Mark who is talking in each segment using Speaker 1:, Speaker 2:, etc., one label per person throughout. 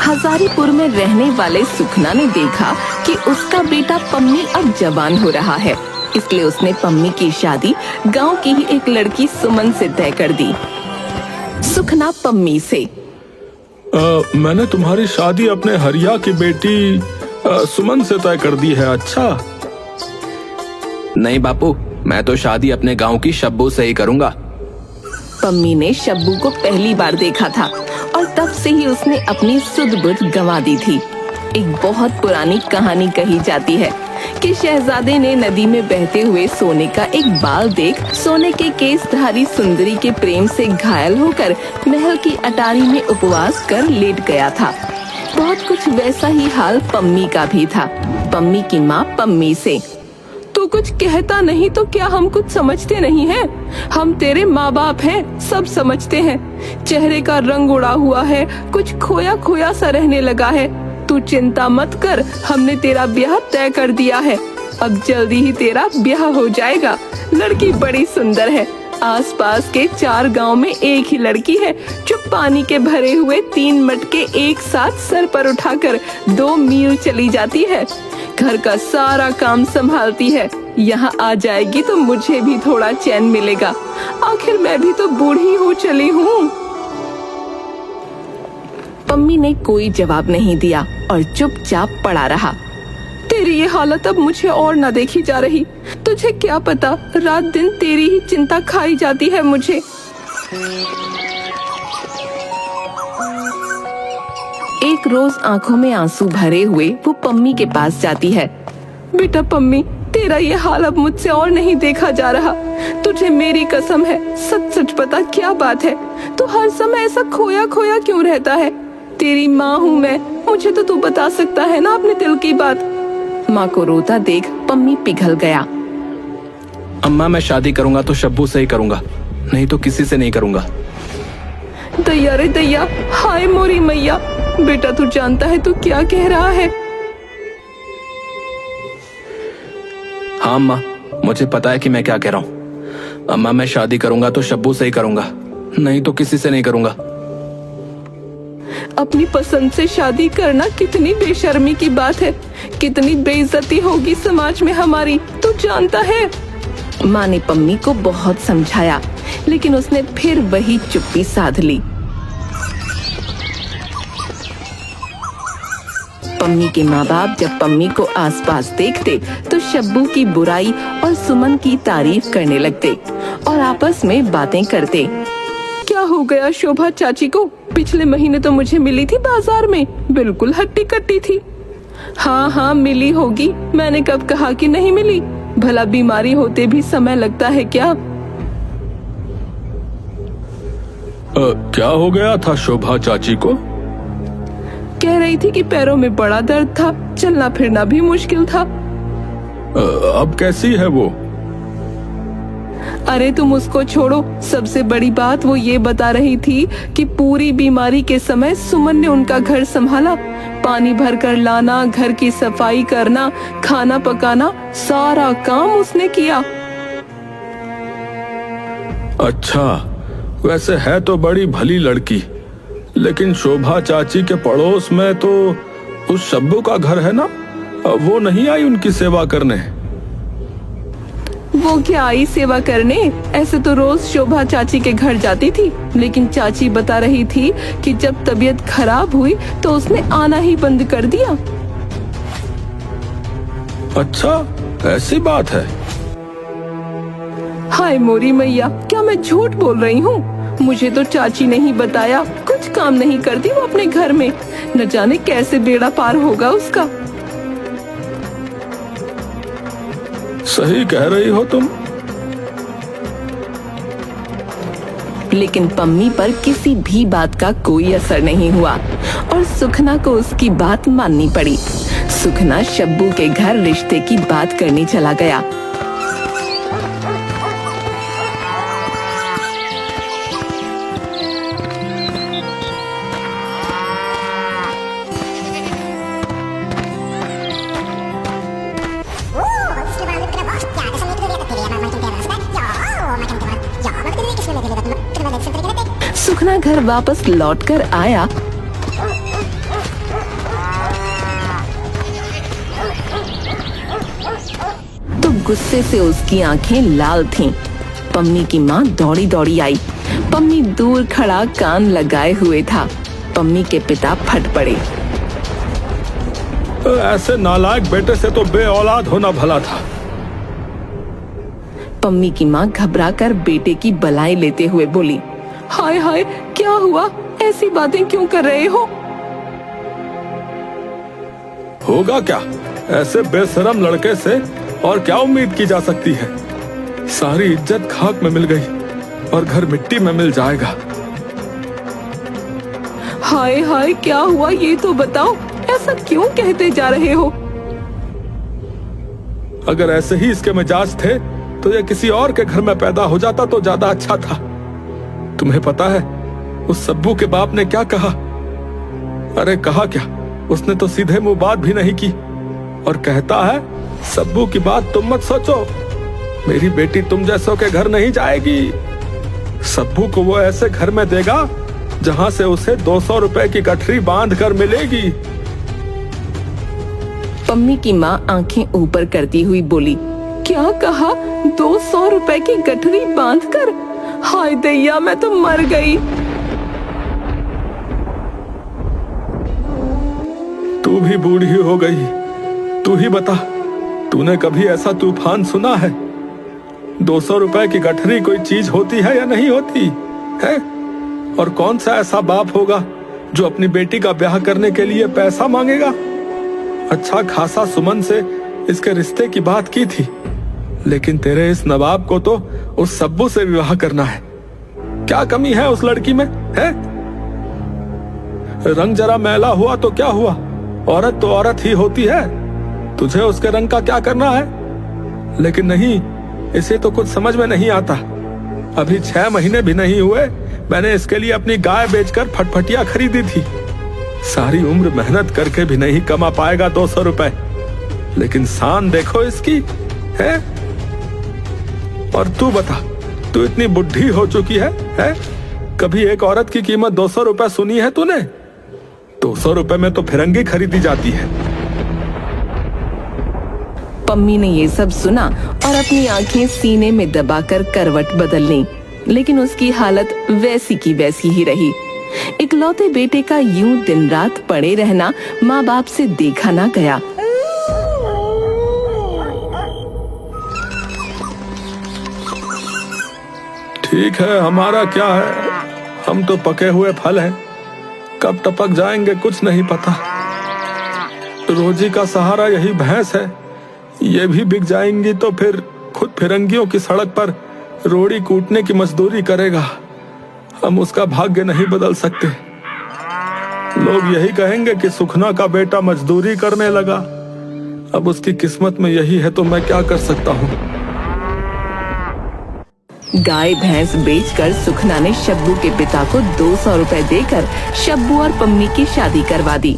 Speaker 1: हजारीपुर में रहने वाले सुखना ने देखा कि उसका बेटा पम्मी अब जवान हो रहा है, इसलिए उसने पम्मी की शादी गांव की ही एक लड़की सुमन से तय कर दी। सुखना पम्मी से,
Speaker 2: मैंने तुम्हारी शादी अपने हरिया की बेटी सुमन से तय कर दी है। अच्छा।
Speaker 3: नहीं बापू, मैं तो शादी अपने गांव की शब्बू से ही करूंगा।
Speaker 1: पम्मी ने शब्बू को पहली बार देखा था और तब से ही उसने अपनी सुध बुध गंवा दी थी। एक बहुत पुरानी कहानी कही जाती है कि शहजादे ने नदी में बहते हुए सोने का एक बाल देख सोने के केसधारी सुंदरी के प्रेम से घायल होकर महल की अटारी में उपवास कर लेट गया था। बहुत कुछ वैसा ही हाल पम्मी का भी था। पम्मी की माँ पम्मी से, तू कुछ कहता नहीं तो क्या हम कुछ समझते नहीं हैं? हम तेरे माँ बाप हैं, सब समझते हैं। चेहरे का रंग उड़ा हुआ है, कुछ खोया खोया सा रहने लगा है। तू चिंता मत कर, हमने तेरा ब्याह तय कर दिया है। अब जल्दी ही तेरा ब्याह हो जाएगा। लड़की बड़ी सुंदर है। आसपास के 4 गांव में एक ही लड़की है जो पानी के भरे हुए 3 मटके एक साथ सर पर उठाकर 2 मील चली जाती है। घर का सारा काम संभालती है। यहाँ आ जाएगी तो मुझे भी थोड़ा चैन मिलेगा। आखिर मैं भी तो बूढ़ी हो चली हूँ। पम्मी ने कोई जवाब नहीं दिया और चुपचाप पड़ा रहा। तेरी ये हालत अब मुझे और न देखी जा रही। तुझे क्या पता, रात दिन तेरी ही चिंता खाई जाती है मुझे। एक रोज आंखों में आंसू भरे हुए वो पम्मी के पास जाती है। बेटा पम्मी, तेरा ये हाल अब मुझसे और नहीं देखा जा रहा। तुझे मेरी कसम है, सच सच बता क्या बात है? तू हर समय ऐसा खोया खोया क्यों रहता है? तेरी माँ हूँ मैं, मुझे तो तू बता सकता है ना अपने दिल की बात। माँ को रोता देख पम्मी पिघल गया।
Speaker 3: अम्मा, मैं शादी करूंगा तो शब्बू से ही करूंगा, नहीं तो किसी से नहीं करूंगा।
Speaker 1: दैया रे दैया, हाय मोरी मैया। बेटा तू जानता है तू क्या कह रहा है?
Speaker 3: हाँ अम्मा, मुझे पता है कि मैं क्या कह रहा हूँ। अम्मा, मैं शादी करूंगा तो शब्बू से ही करूंगा, नहीं तो किसी से नहीं करूंगा।
Speaker 1: अपनी पसंद से शादी करना कितनी बेशर्मी की बात है। कितनी बेइज्जती होगी समाज में हमारी, तू जानता है। माँ ने पम्मी को बहुत समझाया, लेकिन उसने फिर वही चुप्पी साध ली। पम्मी के माँ बाप जब पम्मी को आसपास देखते तो शब्बू की बुराई और सुमन की तारीफ करने लगते और आपस में बातें करते। क्या हो गया शोभा चाची को? पिछले महीने तो मुझे मिली थी बाजार में, बिल्कुल हट्टी कट्टी थी। हाँ हाँ मिली होगी, मैंने कब कहा कि नहीं मिली? भला बीमारी होते भी समय लगता है क्या?
Speaker 2: क्या हो गया था शोभा चाची को?
Speaker 1: कह रही थी कि पैरों में बड़ा दर्द था, चलना फिरना भी मुश्किल था।
Speaker 2: अब कैसी है वो?
Speaker 1: अरे तुम उसको छोड़ो। सबसे बड़ी बात वो ये बता रही थी कि पूरी बीमारी के समय सुमन ने उनका घर संभाला। पानी भर कर लाना, घर की सफाई करना, खाना पकाना, सारा काम उसने किया।
Speaker 2: अच्छा, वैसे है तो बड़ी भली लड़की, लेकिन शोभा चाची के पड़ोस में तो उस शब्बू का घर है ना, वो नहीं आई उनकी सेवा करने?
Speaker 1: वो क्या आई सेवा करने? ऐसे तो रोज शोभा चाची के घर जाती थी, लेकिन चाची बता रही थी कि जब तबीयत खराब हुई तो उसने आना ही बंद कर दिया।
Speaker 2: अच्छा, ऐसी बात है?
Speaker 1: हाय मोरी मैया, क्या मैं झूठ बोल रही हूँ? मुझे तो चाची ने ही बताया। कुछ काम नहीं करती वो अपने घर में, न जाने कैसे बेड़ा पार होगा उसका।
Speaker 2: सही कह रही हो तुम।
Speaker 1: लेकिन पम्मी पर किसी भी बात का कोई असर नहीं हुआ और सुखना को उसकी बात माननी पड़ी। सुखना शब्बू के घर रिश्ते की बात करने चला गया। सुखना घर वापस लौटकर आया गुस्से से उसकी आंखें लाल थीं। पम्मी की माँ दौड़ी दौड़ी आई। पम्मी दूर खड़ा कान लगाए हुए था। पम्मी के पिता फट पड़े।
Speaker 2: ऐसे नालायक बेटे से तो बे औलाद होना भला था।
Speaker 1: पम्मी की माँ घबराकर बेटे की बलाई लेते हुए बोली, हाय हाय, क्या हुआ? ऐसी बातें क्यों कर रहे हो?
Speaker 2: होगा क्या, ऐसे बेशरम लड़के से और क्या उम्मीद की जा सकती है। सारी इज्जत खाक में मिल गई और घर मिट्टी में मिल जाएगा।
Speaker 1: हाय हाय, क्या हुआ ये तो बताओ, ऐसा क्यों कहते जा रहे हो?
Speaker 2: अगर ऐसे ही इसके मिजाज थे तो ये किसी और के घर में पैदा हो जाता तो ज्यादा अच्छा था। तुम्हें पता है उस सब्बू के बाप ने क्या कहा? अरे कहा क्या, उसने तो सीधे मुंह बात भी नहीं की और कहता है, सब्बू की बात तुम मत सोचो, मेरी बेटी तुम जैसों के घर नहीं जाएगी। सब्बू को वो ऐसे घर में देगा जहां से उसे 200 रुपए की गठरी बांध कर मिलेगी।
Speaker 1: पम्मी की माँ आंखें ऊपर करती हुई बोली, क्या कहा? 200 रुपए की गठरी बांधकर? हाय दैया, मैं तो मर गई।
Speaker 2: तू भी बूढ़ी हो गई। तू ही बता, तूने कभी ऐसा तूफान सुना है? 200 रुपए की गठरी कोई चीज होती है या नहीं होती है? और कौन सा ऐसा बाप होगा जो अपनी बेटी का ब्याह करने के लिए पैसा मांगेगा? अच्छा खासा सुमन से इसके रिश्ते की बात की थी, लेकिन तेरे इस नवाब को तो उस सब्बू से विवाह करना है। क्या कमी है उस लड़की में है? रंग जरा मैला हुआ तो क्या हुआ, औरत तो औरत ही होती है। तुझे उसके रंग का क्या करना है? लेकिन नहीं, इसे तो कुछ समझ में नहीं आता। अभी 6 महीने भी नहीं हुए मैंने इसके लिए अपनी गाय बेचकर फटफटिया खरीदी थी। सारी उम्र मेहनत करके भी नहीं कमा पाएगा 200 रुपए, लेकिन शान देखो इसकी है। और तू बता, तू इतनी बुढ़ी हो चुकी है? कभी एक औरत की कीमत 200 रुपए सुनी है तूने? 200 रुपए में तो फिरंगी खरीदी जाती है।
Speaker 1: पम्मी ने ये सब सुना और अपनी आंखें सीने में दबाकर करवट बदल ली, लेकिन उसकी हालत वैसी की वैसी ही रही। इकलौते बेटे का यूं दिन रात पड़े रहना माँ बाप से देखा ना गया।
Speaker 2: ठीक है, हमारा क्या है, हम तो पके हुए फल हैं, कब टपक जाएंगे कुछ नहीं पता। रोजी का सहारा यही भैंस है, ये भी बिक जाएंगी तो फिर खुद फिरंगियों की सड़क पर रोड़ी कूटने की मजदूरी करेगा। हम उसका भाग्य नहीं बदल सकते। लोग यही कहेंगे कि सुखना का बेटा मजदूरी करने लगा। अब उसकी किस्मत में यही है तो मैं क्या कर सकता हूँ।
Speaker 1: गाय भैंस बेचकर सुखना ने शब्बू के पिता को 200 रुपए देकर शब्बू और पम्मी की शादी करवा दी।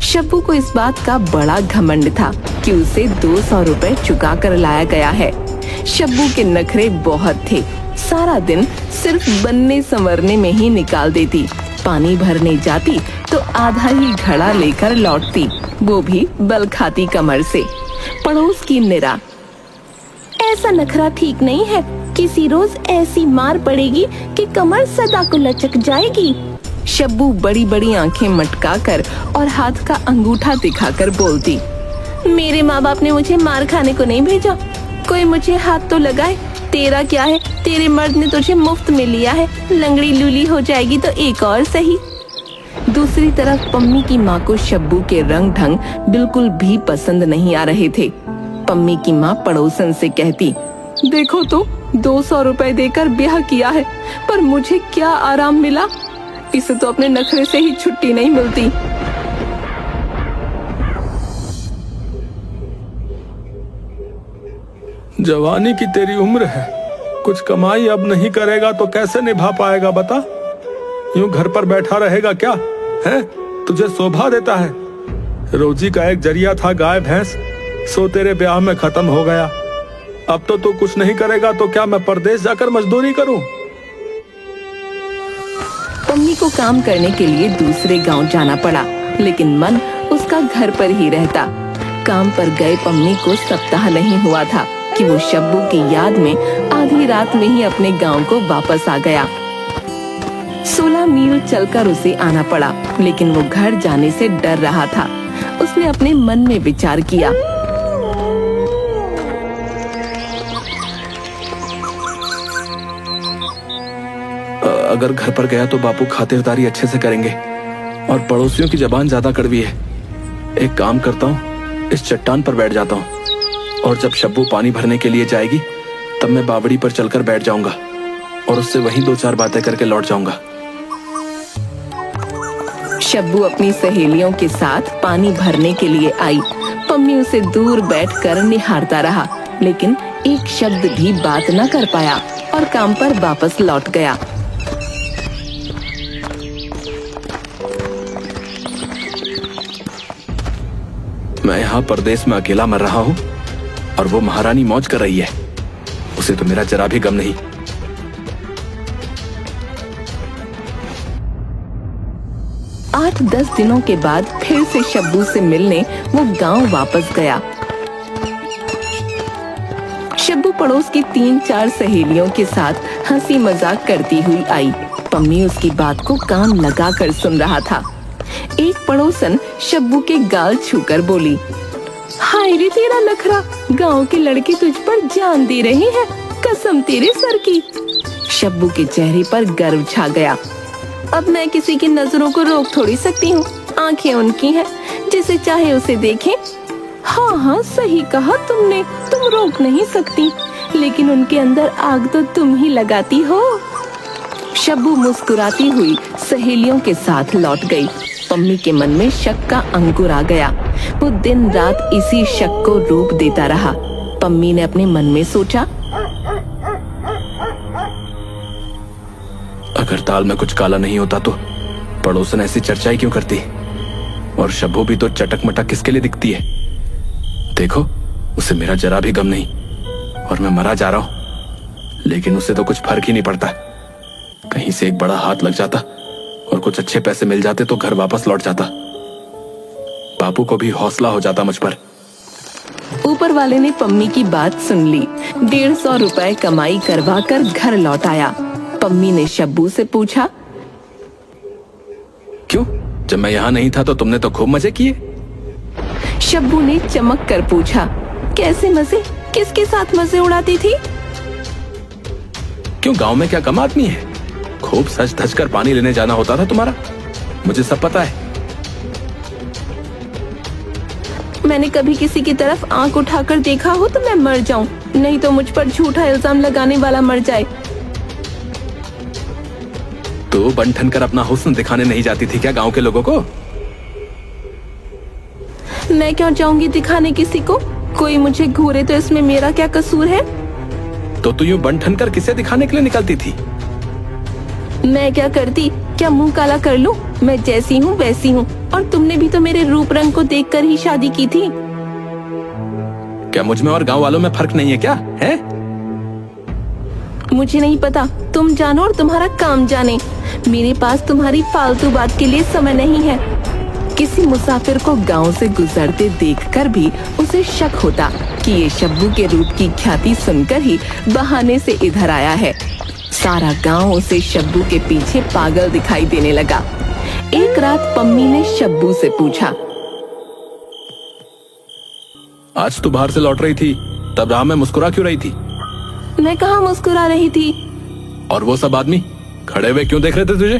Speaker 1: शब्बू को इस बात का बड़ा घमंड था कि उसे 200 रुपए चुका कर लाया गया है। शब्बू के नखरे बहुत थे, सारा दिन सिर्फ बनने संवरने में ही निकाल देती। पानी भरने जाती तो आधा ही घड़ा लेकर लौटती, वो भी बल खाती कमर से। पड़ोस की निरा, ऐसा नखरा ठीक नहीं है, किसी रोज ऐसी मार पड़ेगी कि कमर सदा को लचक जाएगी। शब्बू बड़ी बड़ी आंखें मटकाकर और हाथ का अंगूठा दिखाकर बोलती, मेरे माँ बाप ने मुझे मार खाने को नहीं भेजा, कोई मुझे हाथ तो लगाए। तेरा क्या है, तेरे मर्द ने तुझे मुफ्त में लिया है, लंगड़ी लूली हो जाएगी तो एक और सही। दूसरी तरफ पम्मी की माँ को शब्बू के रंग ढंग बिल्कुल भी पसंद नहीं आ रहे थे। पम्मी की माँ पड़ोसन से कहती, देखो तो 200 रुपए देकर ब्याह किया है, पर मुझे क्या आराम मिला, इसे तो अपने नखरे से ही छुट्टी नहीं मिलती।
Speaker 2: जवानी की तेरी उम्र है, कुछ कमाई अब नहीं करेगा तो कैसे निभा पाएगा बता? यूं घर पर बैठा रहेगा क्या है? तुझे शोभा देता है? रोजी का एक जरिया था गाय भैंस, सो तेरे ब्याह में खत्म हो गया। अब तो तू कुछ नहीं करेगा तो क्या मैं परदेश जाकर मजदूरी करूं?
Speaker 1: पम्मी को काम करने के लिए दूसरे गांव जाना पड़ा, लेकिन मन उसका घर पर ही रहता। काम पर गए पम्मी को सप्ताह नहीं हुआ था कि वो शब्बू की याद में आधी रात में ही अपने गांव को वापस आ गया। 16 मील चलकर उसे आना पड़ा, लेकिन वो घर जाने से डर रहा था। उसने अपने मन में विचार किया,
Speaker 3: अगर घर पर गया तो बापू खातिरदारी अच्छे से करेंगे और पड़ोसियों की जबान ज्यादा कड़वी है। एक काम करता हूँ, इस चट्टान पर बैठ जाता हूँ और जब शब्बू पानी भरने के लिए जाएगी तब मैं बावड़ी पर चलकर बैठ जाऊंगा और उससे वहीं 2-4 बातें करके लौट जाऊंगा।
Speaker 1: शब्बू अपनी सहेलियों के साथ पानी भरने के लिए आई। पम्मी उसे दूर बैठकर निहारता रहा, लेकिन एक शब्द भी बात न कर पाया और काम पर वापस लौट गया।
Speaker 3: मैं यहाँ परदेश में अकेला मर रहा हूँ और वो महारानी मौज कर रही है। उसे तो मेरा जरा भी गम नहीं।
Speaker 1: आठ 10 दिनों के बाद फिर से शब्बू से मिलने वो गांव वापस गया। शब्बू पड़ोस की 3-4 सहेलियों के साथ हंसी मजाक करती हुई आई। पम्मी उसकी बात को कान लगाकर सुन रहा था। एक पड़ोसन शब्बू के गाल छूकर बोली, हाय रे तेरा नखरा, गांव के लड़के तुझ पर जान दे रहे हैं, कसम तेरे सर की। शब्बू के चेहरे पर गर्व छा गया। अब मैं किसी की नजरों को रोक थोड़ी सकती हूँ, आंखें उनकी हैं, जिसे चाहे उसे देखें। हाँ हाँ सही कहा तुमने, तुम रोक नहीं सकती, लेकिन उनके अंदर आग तो तुम ही लगाती हो। शब्बू मुस्कुराती हुई सहेलियों के साथ लौट गई। पम्मी के मन में शक का अंकुर आ गया। वो दिन रात इसी शक को रूप देता रहा। पम्मी ने अपने मन में सोचा,
Speaker 3: अगर दाल में कुछ काला नहीं होता तो पड़ोसन ऐसी चर्चाएं क्यों करती? और शब्बू भी तो चटक मटक किसके लिए दिखती है? देखो, उसे मेरा जरा भी गम नहीं और मैं मरा जा रहा हूं, लेकिन उसे तो कुछ फर्क ही नहीं पड़ता। कहीं से एक बड़ा हाथ लग जाता और कुछ अच्छे पैसे मिल जाते तो घर वापस लौट जाता। बापू को भी हौसला हो जाता मुझ पर।
Speaker 1: ऊपर वाले ने पम्मी की बात सुन ली। 150 रुपए कमाई करवा कर घर लौट आया। पम्मी ने शब्बू से पूछा,
Speaker 3: क्यों? जब मैं यहाँ नहीं था तो तुमने तो खूब मजे किए।
Speaker 1: शब्बू ने चमक कर पूछा, कैसे मजे? किसके साथ मजे उड़ाती थी?
Speaker 3: क्यों, गांव में क्या कम आदमी है? खूब सज धज कर पानी लेने जाना होता था तुम्हारा, मुझे सब पता है।
Speaker 1: मैंने कभी किसी की तरफ आंख उठाकर देखा हो तो मैं मर जाऊं, नहीं तो मुझ पर झूठा इल्जाम लगाने वाला मर जाए।
Speaker 3: तो बन ठन कर अपना हुस्न दिखाने नहीं जाती थी क्या गांव के लोगों को?
Speaker 1: मैं क्यों जाऊंगी दिखाने किसी को? कोई मुझे घूरे तो इसमें मेरा क्या कसूर है?
Speaker 3: तो तू यूं बन ठन कर किसे दिखाने के लिए निकलती थी?
Speaker 1: मैं क्या करती? क्या मुंह काला कर लूं? मैं जैसी हूँ वैसी हूँ, और तुमने भी तो मेरे रूप रंग को देखकर ही शादी की थी।
Speaker 3: क्या मुझ में और गांव वालों में फर्क नहीं है क्या? है?
Speaker 1: मुझे नहीं पता, तुम जानो और तुम्हारा काम जाने। मेरे पास तुम्हारी फालतू बात के लिए समय नहीं है। किसी मुसाफिर को गांव से गुजरते देखकर भी उसे शक होता कि ये शब्बू के रूप की ख्याति सुनकर ही बहाने से इधर आया है। सारा गांव उसे शब्बू के पीछे पागल दिखाई देने लगा। एक रात पम्मी ने शब्बू से पूछा,
Speaker 3: आज तू बाहर से लौट रही थी, तब राह में मुस्कुरा क्यों रही थी?
Speaker 1: मैं कहाँ मुस्कुरा रही थी?
Speaker 3: और वो सब आदमी खड़े हुए क्यों देख रहे थे तुझे?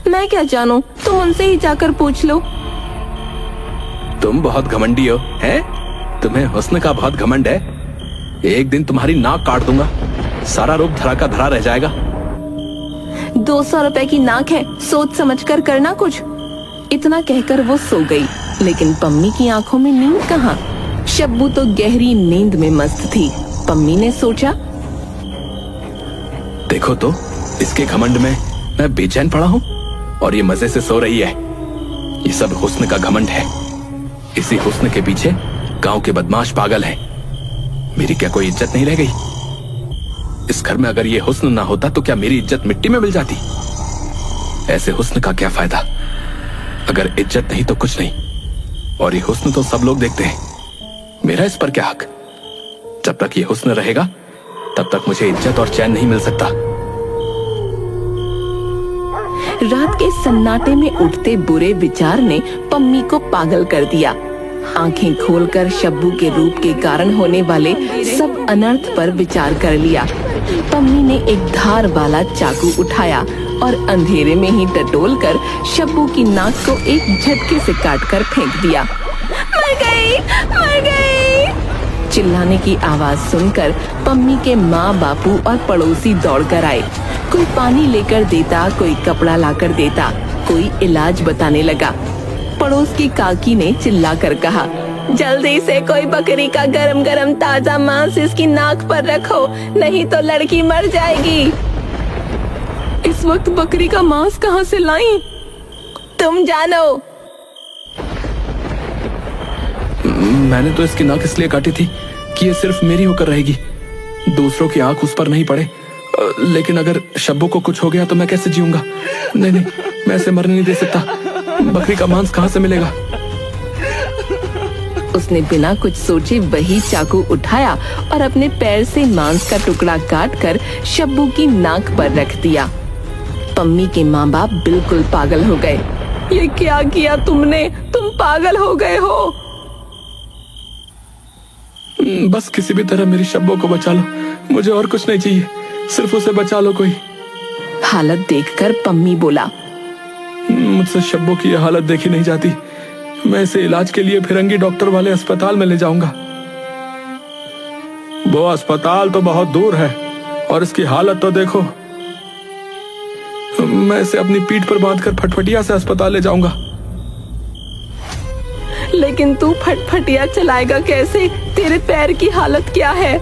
Speaker 1: मैं क्या जानूं, तुम उनसे ही जाकर पूछ लो।
Speaker 3: तुम बहुत घमंडी हो, हैं? तुम्हें हुस्न का बहुत घमंड है। एक दिन तुम्हारी नाक काट दूंगा, सारा रूप धरा का धरा रह जाएगा।
Speaker 1: 200 रुपए की नाक है, सोच समझ कर करना कुछ। इतना कहकर वो सो गई, लेकिन पम्मी की आंखों में नींद कहाँ। शब्बू तो गहरी नींद में मस्त थी। पम्मी ने सोचा,
Speaker 3: देखो तो, इसके घमंड में मैं बेचैन पड़ा हूँ और ये मजे से सो रही है। ये सब हुस्न का घमंड है। इसी हुस्न के पीछे गांव के बदमाश पागल हैं। मेरी क्या कोई इज्जत नहीं रह गई? इस घर में अगर ये हुस्न ना होता तो क्या मेरी इज्जत मिट्टी में मिल जाती? ऐसे हुस्न का क्या फायदा? अगर इज्जत नहीं तो कुछ नहीं। और ये हुस्न तो सब लोग देखते हैं, मेरा इस पर क्या हक? जब तक ये हुस्न रहेगा तब तक मुझे इज्जत और चैन नहीं मिल सकता।
Speaker 1: रात के सन्नाटे में उठते बुरे विचार ने पम्मी को पागल कर दिया। आंखें खोलकर शब्बू के रूप के कारण होने वाले सब अनर्थ पर विचार कर लिया। पम्मी ने एक धार वाला चाकू उठाया और अंधेरे में ही टटोल कर शब्बू की नाक को एक झटके से काटकर फेंक दिया। मर गई, मर गई! चिल्लाने की आवाज सुनकर पम्मी के माँ बापू और पड़ोसी दौड़कर आए। कोई पानी लेकर देता, कोई कपड़ा लाकर देता, कोई इलाज बताने लगा। पड़ोस की काकी ने चिल्लाकर कहा, जल्दी से कोई बकरी का गरम गरम ताजा मांस इसकी नाक पर रखो, नहीं तो लड़की मर जाएगी। इस वक्त बकरी का मांस कहाँ से लाई? तुम जानो।
Speaker 3: मैंने तो इसकी नाक इसलिए काटी थी कि ये सिर्फ मेरी होकर रहेगी, दूसरों की आंख उस पर नहीं पड़े। लेकिन अगर शब्बू को कुछ हो गया तो मैं कैसे जीऊंगा? नहीं नहीं, मैं इसे मरने नहीं दे सकता। बकरी का मांस कहाँ से मिलेगा?
Speaker 1: उसने बिना कुछ सोचे वही चाकू उठाया और अपने पैर से मांस का टुकड़ा काटकर शब्बू की नाक पर रख दिया। पम्मी के माँ बाप बिल्कुल पागल हो गए। ये क्या किया तुमने? तुम पागल हो गए हो।
Speaker 3: बस किसी भी तरह मेरी शब्बू को बचा लो, मुझे और कुछ नहीं चाहिए, सिर्फ उसे बचा लो कोई।
Speaker 1: हालत देखकर पम्मी बोला,
Speaker 3: मुझसे शब्बू की यह हालत देखी नहीं जाती। मैं इसे इलाज के लिए फिरंगी डॉक्टर वाले अस्पताल में ले जाऊंगा।
Speaker 2: वो अस्पताल तो बहुत दूर है और इसकी हालत तो देखो।
Speaker 3: मैं इसे अपनी पीठ पर बांधकर फटफटिया से अस्पताल ले जाऊंगा।
Speaker 1: लेकिन तू फटफटिया चलाएगा कैसे? तेरे पैर की हालत क्या है?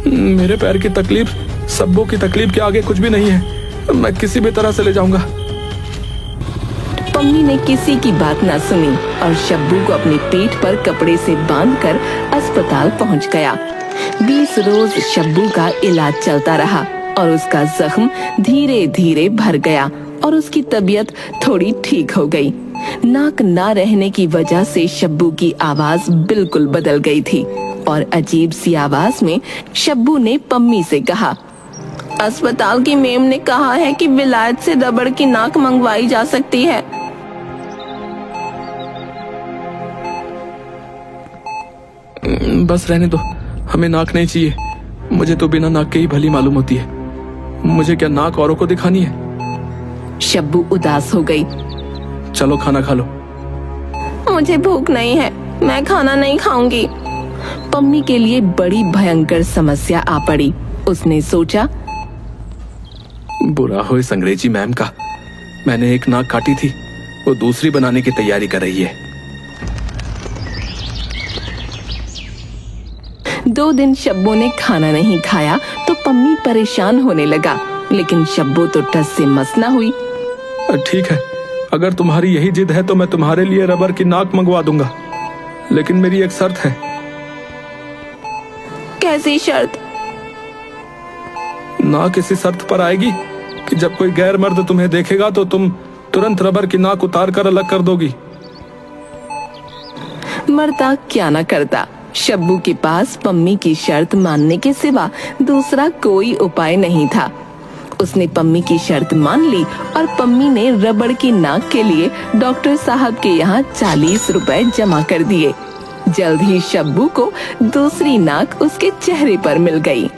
Speaker 3: मेरे पैर की तकलीफ शब्बू की तकलीफ के आगे कुछ भी नहीं है। मैं किसी भी तरह से ले जाऊंगा।
Speaker 1: पम्मी ने किसी की बात ना सुनी और शब्बू को अपनी पीठ पर कपड़े से बांधकर अस्पताल पहुंच गया। 20 रोज शब्बू का इलाज चलता रहा और उसका जख्म धीरे धीरे भर गया और उसकी तबीयत थोड़ी ठीक हो गई। नाक ना रहने की वजह से शब्बू की आवाज बिल्कुल बदल गई थी और अजीब सी आवाज में शब्बू ने पम्मी से कहा, अस्पताल की मेम ने कहा है कि विलायत से रबड़ की नाक मंगवाई जा सकती है।
Speaker 3: बस रहने दो, हमें नाक नहीं चाहिए। मुझे तो बिना नाक के ही भली मालूम होती है। मुझे क्या नाक औरों को दिखानी है?
Speaker 1: शब्बू उदास हो गई।
Speaker 3: चलो खाना खा लो।
Speaker 1: मुझे भूख नहीं है, मैं खाना नहीं खाऊंगी। पम्मी के लिए बड़ी भयंकर समस्या आ पड़ी। उसने सोचा,
Speaker 3: बुरा हो इस अंग्रेजी मैम का। मैंने एक नाक काटी थी, वो दूसरी बनाने की तैयारी कर रही है।
Speaker 1: 2 दिन शब्बू ने खाना नहीं खाया तो पम्मी परेशान होने लगा, लेकिन शब्बू तो टस से मस ना हुई।
Speaker 2: ठीक है, अगर तुम्हारी यही जिद है तो मैं तुम्हारे लिए रबर की नाक मंगवा दूंगा, लेकिन मेरी एक शर्त है।
Speaker 1: कैसी शर्त?
Speaker 2: नाक इसी शर्त पर आएगी कि जब कोई गैर मर्द तुम्हें देखेगा तो तुम तुरंत रबर की नाक उतार कर अलग कर दोगी।
Speaker 1: मरता क्या ना करता। शब्बू के पास पम्मी की शर्त मानने के सिवा दूसरा कोई उपाय नहीं था। उसने पम्मी की शर्त मान ली और पम्मी ने रबड़ की नाक के लिए डॉक्टर साहब के यहाँ 40 रुपए जमा कर दिए। जल्द ही शब्बू को दूसरी नाक उसके चेहरे पर मिल गई।